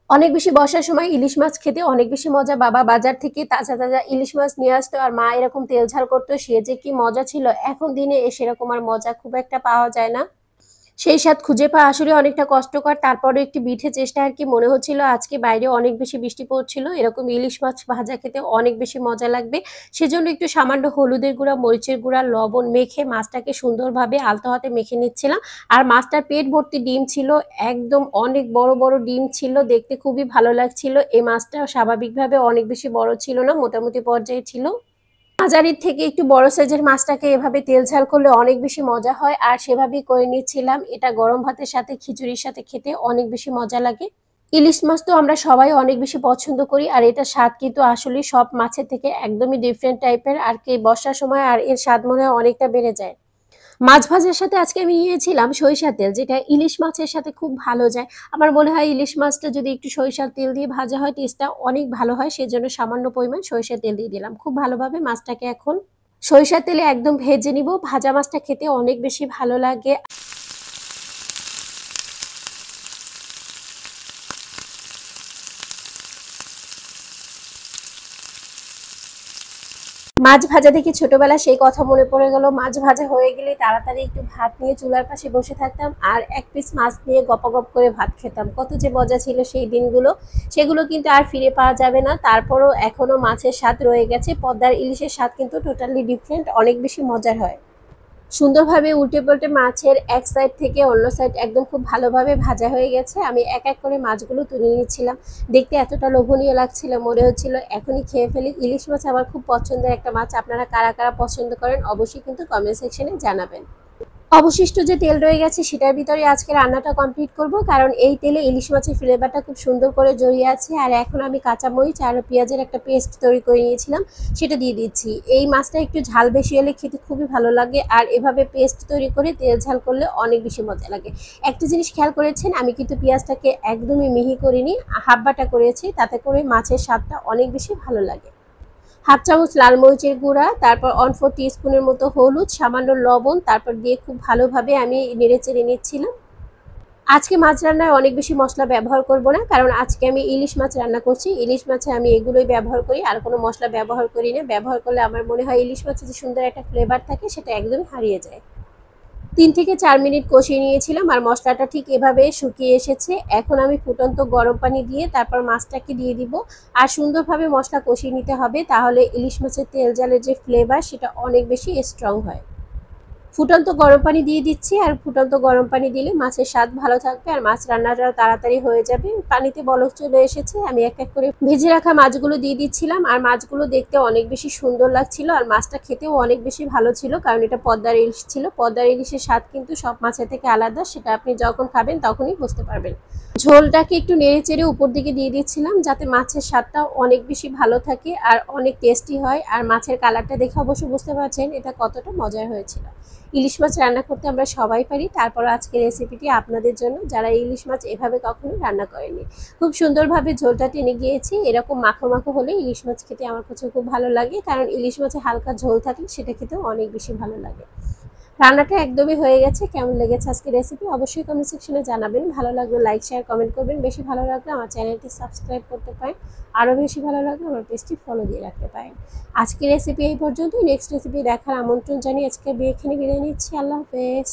অনেক বেশি বর্ষার সময় ইলিশ মাছ খেতে অনেক বেশি মজা। বাবা বাজার থেকে তাজা তাজা ইলিশ মাছ নিয়ে আসতো আর মা এরকম তেল ঝাল করতো, সে যে কি মজা ছিল! এখন দিনে সেরকম আর মজা খুব একটা পাওয়া যায় না। সেই স্বাদ খুঁজে পাওয়া আসলে অনেকটা কষ্টকর। তারপরেও একটু বিঠে চেষ্টা আর কি। মনে হচ্ছিল আজকে বাইরে অনেক বেশি বৃষ্টি পড়ছিল, এরকম ইলিশ মাছ ভাজা খেতে অনেক বেশি মজা লাগবে। সেজন্য একটু সামান্য হলুদের গুঁড়া, মরিচের গুঁড়া, লবণ মেখে মাছটাকে সুন্দরভাবে আলতো হাতে মেখে নিচ্ছিলাম। আর মাছটার পেট ভর্তি ডিম ছিল, একদম অনেক বড় বড় ডিম ছিল, দেখতে খুবই ভালো লাগছিল। এই মাছটা স্বাভাবিকভাবে অনেক বেশি বড় ছিল না, মোটামুটি পর্যায়ে ছিল। মাঝারির থেকে একটু বড় সাইজের মাছটাকে এভাবে তেল ঝাল করলে অনেক বেশি মজা হয়, আর সেভাবেই করে নিচ্ছিলাম। এটা গরম ভাতের সাথে, খিচুড়ির সাথে খেতে অনেক বেশি মজা লাগে। ইলিশ মাছ তো আমরা সবাই অনেক বেশি পছন্দ করি, আর এটার স্বাদ কিন্তু আসলেই সব মাছের থেকে একদমই ডিফারেন্ট টাইপের। আর কি বর্ষার সময় আর এর স্বাদ মনে হয় অনেকটা বেড়ে যায়। মাছ ভাজার সাথে আজকে আমি নিয়েছিলাম সরিষার তেল, যেটা ইলিশ মাছের সাথে খুব ভালো যায়। আমার মনে হয় ইলিশ মাছটা যদি একটু সরিষার তেল দিয়ে ভাজা হয়, টেস্টটা অনেক ভালো হয়। সেজন্য সামান্য পরিমাণ সরিষার তেল দিয়ে দিলাম। খুব ভালোভাবে মাছটাকে এখন সরিষার তেলে একদম ভেজে নিব। ভাজা মাছটা খেতে অনেক বেশি ভালো লাগে। মাছ ভাজা দেখে ছোটবেলা সেই কথা মনে পড়ে গেল। মাছ ভাজা হয়ে গেলে তাড়াতাড়ি একটু ভাত নিয়ে চুলার পাশে বসে থাকতাম আর এক পিস মাছ নিয়ে গপাগপ করে ভাত খেতাম। কত যে মজা ছিল সেই দিনগুলো! সেগুলো কিন্তু আর ফিরে পাওয়া যাবে না। তারপরও এখনো মাছের স্বাদ রয়ে গেছে। পদ্মার ইলিশের স্বাদ কিন্তু টোটালি ডিফারেন্ট, অনেক বেশি মজার হয়। সুন্দরভাবে উল্টে পাল্টে মাছের এক সাইড থেকে অন্য সাইড একদম খুব ভালোভাবে ভাজা হয়ে গেছে। আমি এক এক করে মাছগুলো তুলে নিচ্ছিলাম। দেখতে এতটা লোভনীয় লাগছিল, মনে হচ্ছিল এখনই খেয়ে ফেলি। ইলিশ মাছ আমার খুব পছন্দের একটা মাছ। আপনারা কারা কারা পছন্দ করেন অবশ্যই কিন্তু কমেন্ট সেকশনে জানাবেন। অবশিষ্ট যে তেল রয়ে গেছে সেটার ভিতরে আজকে রান্নাটা কমপ্লিট করব, কারণ এই তেলে ইলিশ মাছের ফ্লেভারটা খুব সুন্দর করে জড়িয়ে আছে। আর এখন আমি কাঁচামরিচ আর পেঁয়াজের একটা পেস্ট তৈরি করে নিয়েছিলাম, সেটা দিয়ে দিচ্ছি। এই মাছটা একটু ঝাল বেশি হলে খেতে খুবই ভালো লাগে, আর এভাবে পেস্ট তৈরি করে তেল ঝাল করলে অনেক বেশি মজা লাগে। একটা জিনিস খেয়াল করেছেন, আমি কিন্তু পেঁয়াজটাকে একদমই মিহি করিনি, হাফ বাটা করেছি, তাতে করে মাছের স্বাদটা অনেক বেশি ভালো লাগে। হাফ চামচ লাল মরিচের গুঁড়া, তারপর 1/4 টিস্পুনের মতো হলুদ, সামান্য লবণ, তারপর দিয়ে খুব ভালোভাবে আমি নেড়ে চেড়ে নিচ্ছিলাম। আজকে মাছ রান্নায় অনেক বেশি মশলা ব্যবহার করব না, কারণ আজকে আমি ইলিশ মাছ রান্না করছি। ইলিশ মাছে আমি এগুলোই ব্যবহার করি, আর কোনো মশলা ব্যবহার করি না। ব্যবহার করলে আমার মনে হয় ইলিশ মাছে যে সুন্দর একটা ফ্লেভার থাকে সেটা একদমই হারিয়ে যায়। ৩ থেকে ৪ মিনিট কষিয়ে নিয়েছিলাম, আর মশলাটা ঠিক এভাবে শুকিয়ে এসেছে। এখন আমি ফুটন্ত গরম পানি দিয়ে তারপর মাছটাকে দিয়ে দিব, আর সুন্দরভাবে মশলা কষিয়ে নিতে হবে। তাহলে ইলিশ মাছের তেল ঝালের যে ফ্লেভার সেটা অনেক বেশি স্ট্রং হয়। ফুটন্ত গরম পানি দিয়ে দিচ্ছি, আর ফুটন্ত গরম পানি দিলে মাছের স্বাদ ভালো থাকবে আর মাছ রান্নাটাও তাড়াতাড়ি হয়ে যাবে। পানিতে বলক চলে এসেছে, আমি এক এক করে ভেজে রাখা মাছগুলো দিয়ে দিচ্ছিলাম। আর মাছগুলো দেখতে অনেক বেশি সুন্দর লাগছিল, আর মাছটা খেতেও অনেক বেশি ভালো ছিল, কারণ এটা পদ্মার ইলিশ ছিল। পদ্মার ইলিশের স্বাদ কিন্তু সব মাছের থেকে আলাদা, সেটা আপনি যখন খাবেন তখনই বুঝতে পারবেন। ঝোলটাকে একটু নেড়ে চেড়ে উপর দিকে দিয়ে দিচ্ছিলাম, যাতে মাছের স্বাদটা অনেক বেশি ভালো থাকে আর অনেক টেস্টি হয়। আর মাছের কালারটা দেখে অবশ্যই বুঝতে পারছেন এটা কতটা মজার হয়েছিল। ইলিশ মাছ রান্না করতে আমরা সবাই পারি, তারপর আজকের রেসিপিটি আপনাদের জন্য, যারা ইলিশ মাছ এভাবে কখনো রান্না করেনি। খুব সুন্দরভাবে ঝোলটা টেনে গিয়েছে। এরকম মাখো মাখো হলে ইলিশ মাছ খেতে আমার কাছে খুব ভালো লাগে, কারণ ইলিশ মাছে হালকা ঝোল থাকলে সেটা খেতেও অনেক বেশি ভালো লাগে। রান্নাটা একদমই হয়ে গেছে। কেমন লেগেছে আজকের রেসিপি অবশ্যই কমেন্ট সেকশনে জানাবেন। ভালো লাগলে লাইক শেয়ার কমেন্ট করবেন। বেশি ভালো লাগলে আমার চ্যানেলটি সাবস্ক্রাইব করতে পারেন। আরও বেশি ভালো লাগলে আমার পেজটি ফলো দিয়ে রাখতে পারেন। আজকের রেসিপি এই পর্যন্তই। নেক্সট রেসিপি দেখার আমন্ত্রণ জানিয়ে আজকে এখানে বিদায় নিচ্ছি। আল্লাহ হাফেজ।